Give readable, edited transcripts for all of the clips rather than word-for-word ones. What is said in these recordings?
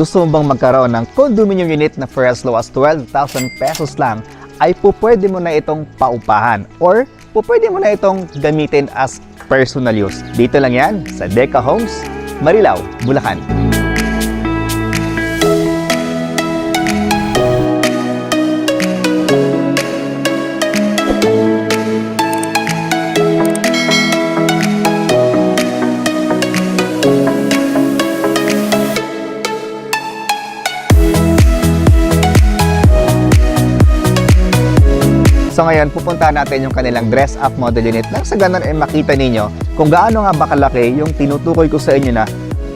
Gusto mo bang magkaroon ng condominium unit na for as low as 12,000 pesos lang, ay pwede mo na itong paupahan or pwede mo na itong gamitin as personal use. Dito lang yan sa Deca Homes, Marilao, Bulacan. So ngayon, pupuntahan natin yung kanilang dress-up model unit nang sa ganun ay makita ninyo kung gaano nga ba kalaki yung tinutukoy ko sa inyo na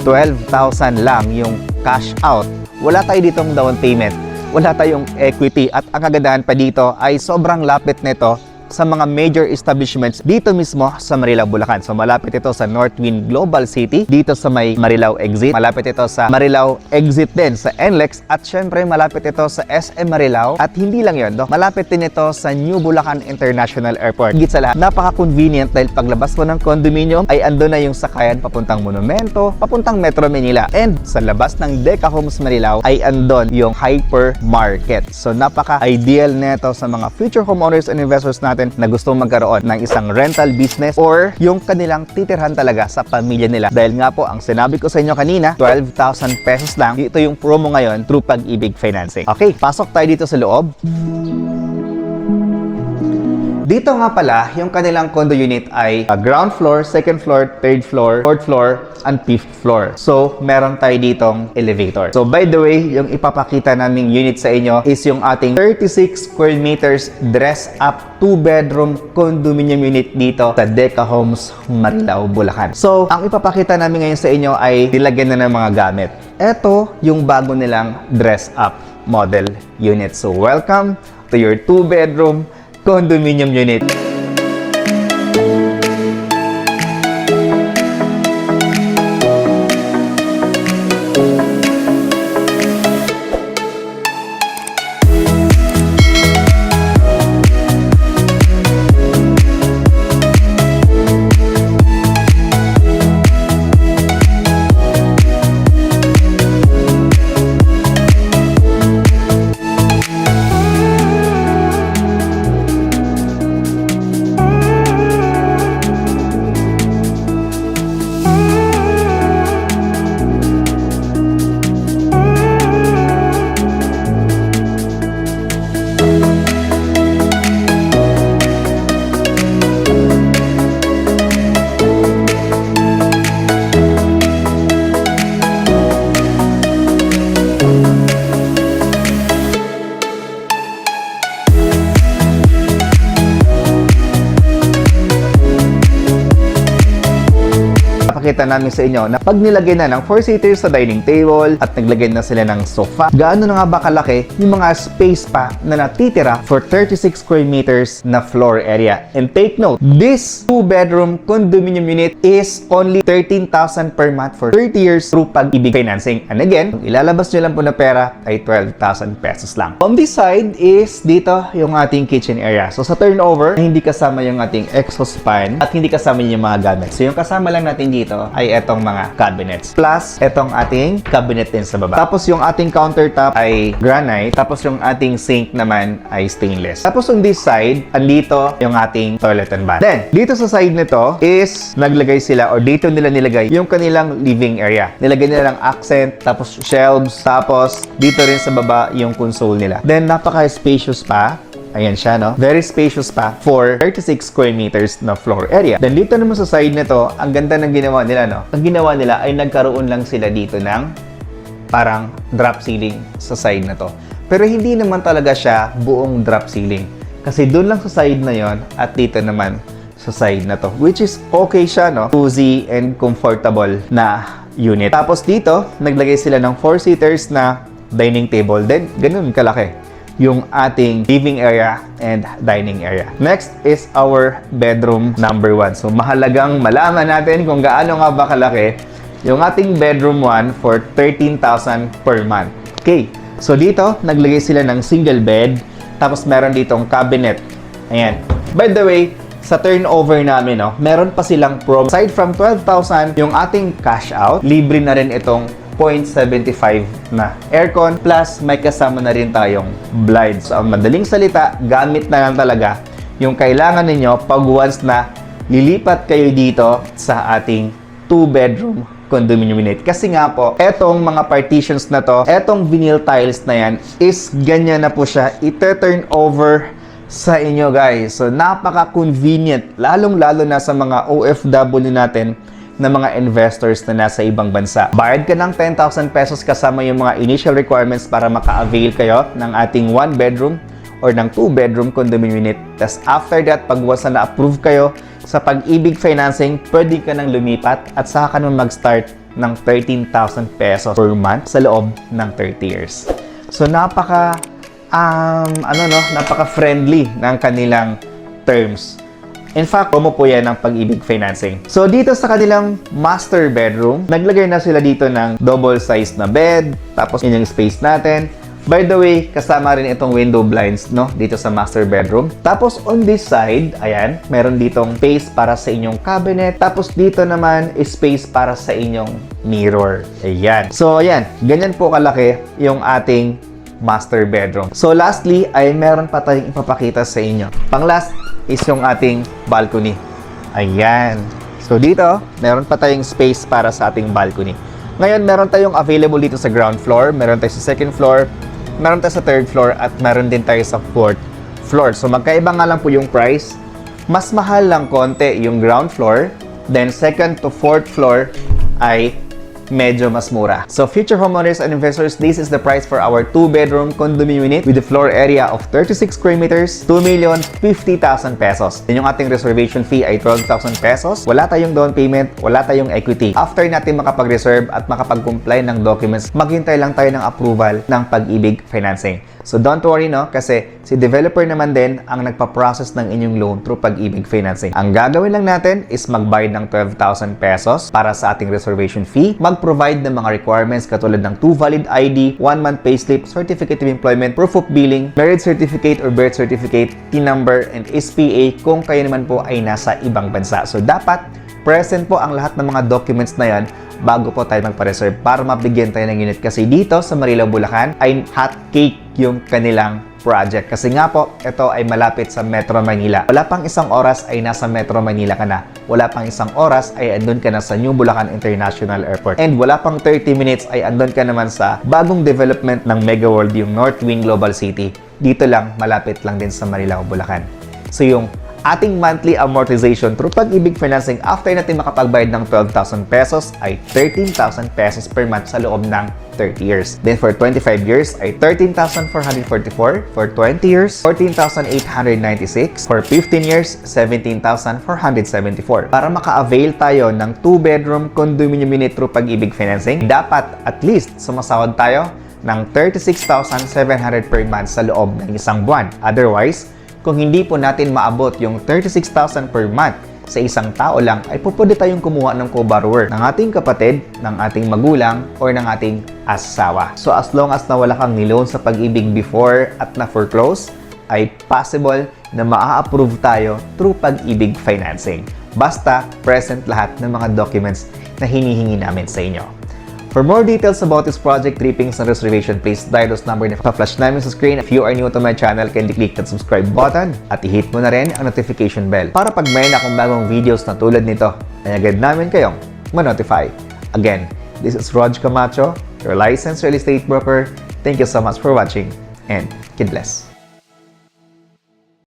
12,000 lang yung cash out. Wala tayo ditong down payment, wala tayong equity at ang kagandahan pa dito ay sobrang lapit nito sa mga major establishments dito mismo sa Marilao, Bulacan. So malapit ito sa Northwind Global City, dito sa may Marilao Exit. Malapit ito sa Marilao Exit din sa NLEX at syempre malapit ito sa SM Marilao. At hindi lang yun, malapit din ito sa New Bulacan International Airport. Higit sa lahat, napaka-convenient dahil paglabas mo ng condominium ay ando na yung sakayan papuntang Monumento, papuntang Metro Manila. And sa labas ng Deca Homes Marilao ay andon yung hypermarket. So napaka-ideal nito sa mga future homeowners and investors natin na gusto magkaroon ng isang rental business or yung kanilang titirhan talaga sa pamilya nila. Dahil nga po, ang sinabi ko sa inyo kanina, 12,000 pesos lang. Ito yung promo ngayon through Pag-ibig Financing. Okay, pasok tayo dito sa loob. Dito nga pala, yung kanilang condo unit ay ground floor, second floor, third floor, fourth floor, and fifth floor. So, meron tayo ditong elevator. So, by the way, yung ipapakita naming unit sa inyo is yung ating 36 square meters dress-up 2-bedroom condominium unit dito sa Deca Homes, Marilao, Bulacan. So, ang ipapakita namin ngayon sa inyo ay nilagyan na ng mga gamit. Ito yung bago nilang dress-up model unit. So, welcome to your 2-bedroom condominium unit. Pakita namin sa inyo na pag nilagay na ng 4-seater sa dining table at naglagay na sila ng sofa, gaano na nga ba kalaki yung mga space pa na natitira for 36 square meters na floor area. And take note, this 2-bedroom condominium unit is only 13,000 per month for 30 years through Pag-ibig Financing. And again, ilalabas nyo lang po na pera ay 12,000 pesos lang. On this side is dito yung ating kitchen area. So sa turnover, hindi kasama yung ating exhaust fan at hindi kasama yung mga gamit. So yung kasama lang natin dito ay etong mga cabinets. Plus, etong ating cabinet din sa baba. Tapos yung ating countertop ay granite. Tapos yung ating sink naman ay stainless. Tapos on this side, andito yung ating toilet and bath. Then, dito sa side nito is naglagay sila or dito nila nilagay yung kanilang living area. Nilagay nila ng accent, tapos shelves, tapos dito rin sa baba yung console nila. Then, napaka-spacious pa. Ayan siya, no? Very spacious pa for 36 square meters na floor area. Then dito naman sa side nito, ang ganda ng ginawa nila, no? Ang ginawa nila ay nagkaroon lang sila dito ng parang drop ceiling sa side na to. Pero hindi naman talaga siya buong drop ceiling. Kasi doon lang sa side na yon at dito naman sa side na to. Which is okay siya, no? Cozy and comfortable na unit. Tapos dito, naglagay sila ng 4-seaters na dining table. Then, ganun kalaki yung ating living area and dining area. Next is our bedroom number 1. So, mahalagang malaman natin kung gaano nga ba kalaki yung ating bedroom 1 for 13,000 per month. Okay. So, dito, naglagay sila ng single bed. Tapos, meron ditong cabinet. Ayan. By the way, sa turnover namin, no, meron pa silang promo. Aside from 12,000, yung ating cash out, libre na rin itong 0.75 na aircon, plus may kasama na rin tayong blinds. So, ang madaling salita, gamit na lang talaga yung kailangan ninyo pag once na lilipat kayo dito sa ating 2-bedroom condominium unit. Kasi nga po, etong mga partitions na to, etong vinyl tiles na yan, is ganyan na po siya. Ite-turn over sa inyo, guys. So, napaka-convenient, lalong-lalo na sa mga OFW natin na mga investors na nasa ibang bansa. Bayad ka ng 10,000 pesos kasama yung mga initial requirements para maka-avail kayo ng ating 1-bedroom or ng 2-bedroom condominium unit. Tapos after that, pag once na na-approve kayo sa Pag-ibig Financing, pwede ka nang lumipat at saka ka naman mag-start ng 13,000 pesos per month sa loob ng 30 years. So, napaka-friendly ng kanilang terms. In fact, promo po yan ng Pag-ibig Financing. So, dito sa kanilang master bedroom, naglagay na sila dito ng double size na bed, tapos yun yung space natin. By the way, kasama rin itong window blinds, no? Dito sa master bedroom. Tapos, on this side, ayan, meron ditong space para sa inyong cabinet. Tapos, dito naman is space para sa inyong mirror. Ayan. So, ayan, ganyan po kalaki yung ating master bedroom. So, lastly, ay meron pa tayong ipapakita sa inyo. Pang-last is yung ating balcony. Ayan. So, dito, meron pa tayong space para sa ating balcony. Ngayon, meron tayong available dito sa ground floor, meron tayo sa second floor, meron tayo sa third floor, at meron din tayo sa fourth floor. So, magkaiba nga lang po yung price. Mas mahal lang konti yung ground floor, then second to fourth floor ay medyo mas mura. So, future homeowners and investors, this is the price for our 2-bedroom condominium unit with a floor area of 36 square meters, 2,050,000 pesos. Then yung ating reservation fee ay 12,000 pesos. Wala tayong down payment, wala tayong equity. After natin makapag-reserve at makapag-comply ng documents, maghintay lang tayo ng approval ng Pag-ibig Financing. So, don't worry, no? Kasi si developer naman din ang nagpa-process ng inyong loan through Pag-ibig Financing. Ang gagawin lang natin is magbayad ng 12,000 pesos para sa ating reservation fee, mag-provide ng mga requirements katulad ng 2 valid ID, 1-month payslip, certificate of employment, proof of billing, marriage certificate or birth certificate, TIN number, and SPA kung kayo naman po ay nasa ibang bansa. So, dapat present po ang lahat ng mga documents na yan bago po tayo magpa-reserve para mabigyan tayo ng unit. Kasi dito sa Marilao, Bulacan ay hot cake yung kanilang project. Kasi nga po, ito ay malapit sa Metro Manila. Wala pang isang oras ay nasa Metro Manila ka na. Wala pang isang oras ay andun ka na sa New Bulacan International Airport. And wala pang 30 minutes ay andun ka naman sa bagong development ng Mega World, yung North Wing Global City. Dito lang, malapit lang din sa Marilao, Bulacan. So yung ating monthly amortization through Pag-ibig Financing after natin makapagbayad ng 12,000 pesos ay 13,000 pesos per month sa loob ng 30 years. Then for 25 years ay 13,444. For 20 years, 14,896. For 15 years, 17,474. Para maka-avail tayo ng 2-bedroom condominium unit through Pag-ibig Financing, dapat at least sumasahod tayo ng 36,700 per month sa loob ng isang buwan. Otherwise, kung hindi po natin maabot yung 36,000 per month sa isang tao lang, ay pwede tayong kumuha ng co-borrower ng ating kapatid, ng ating magulang, or ng ating asawa. So as long as na wala kang niloan sa Pag-ibig before at na-foreclose, ay possible na maa-approve tayo through Pag-ibig Financing. Basta present lahat ng mga documents na hinihingi namin sa inyo. For more details about this project, trippings and reservation, please dial those number na pa-flash namin sa screen. If you are new to my channel, kindly click that subscribe button at i-hit mo na rin ang notification bell para pag may akong bagong videos na tulad nito, ay agad namin kayong ma-notify. Again, this is Rog Camacho, your licensed real estate broker. Thank you so much for watching and God bless.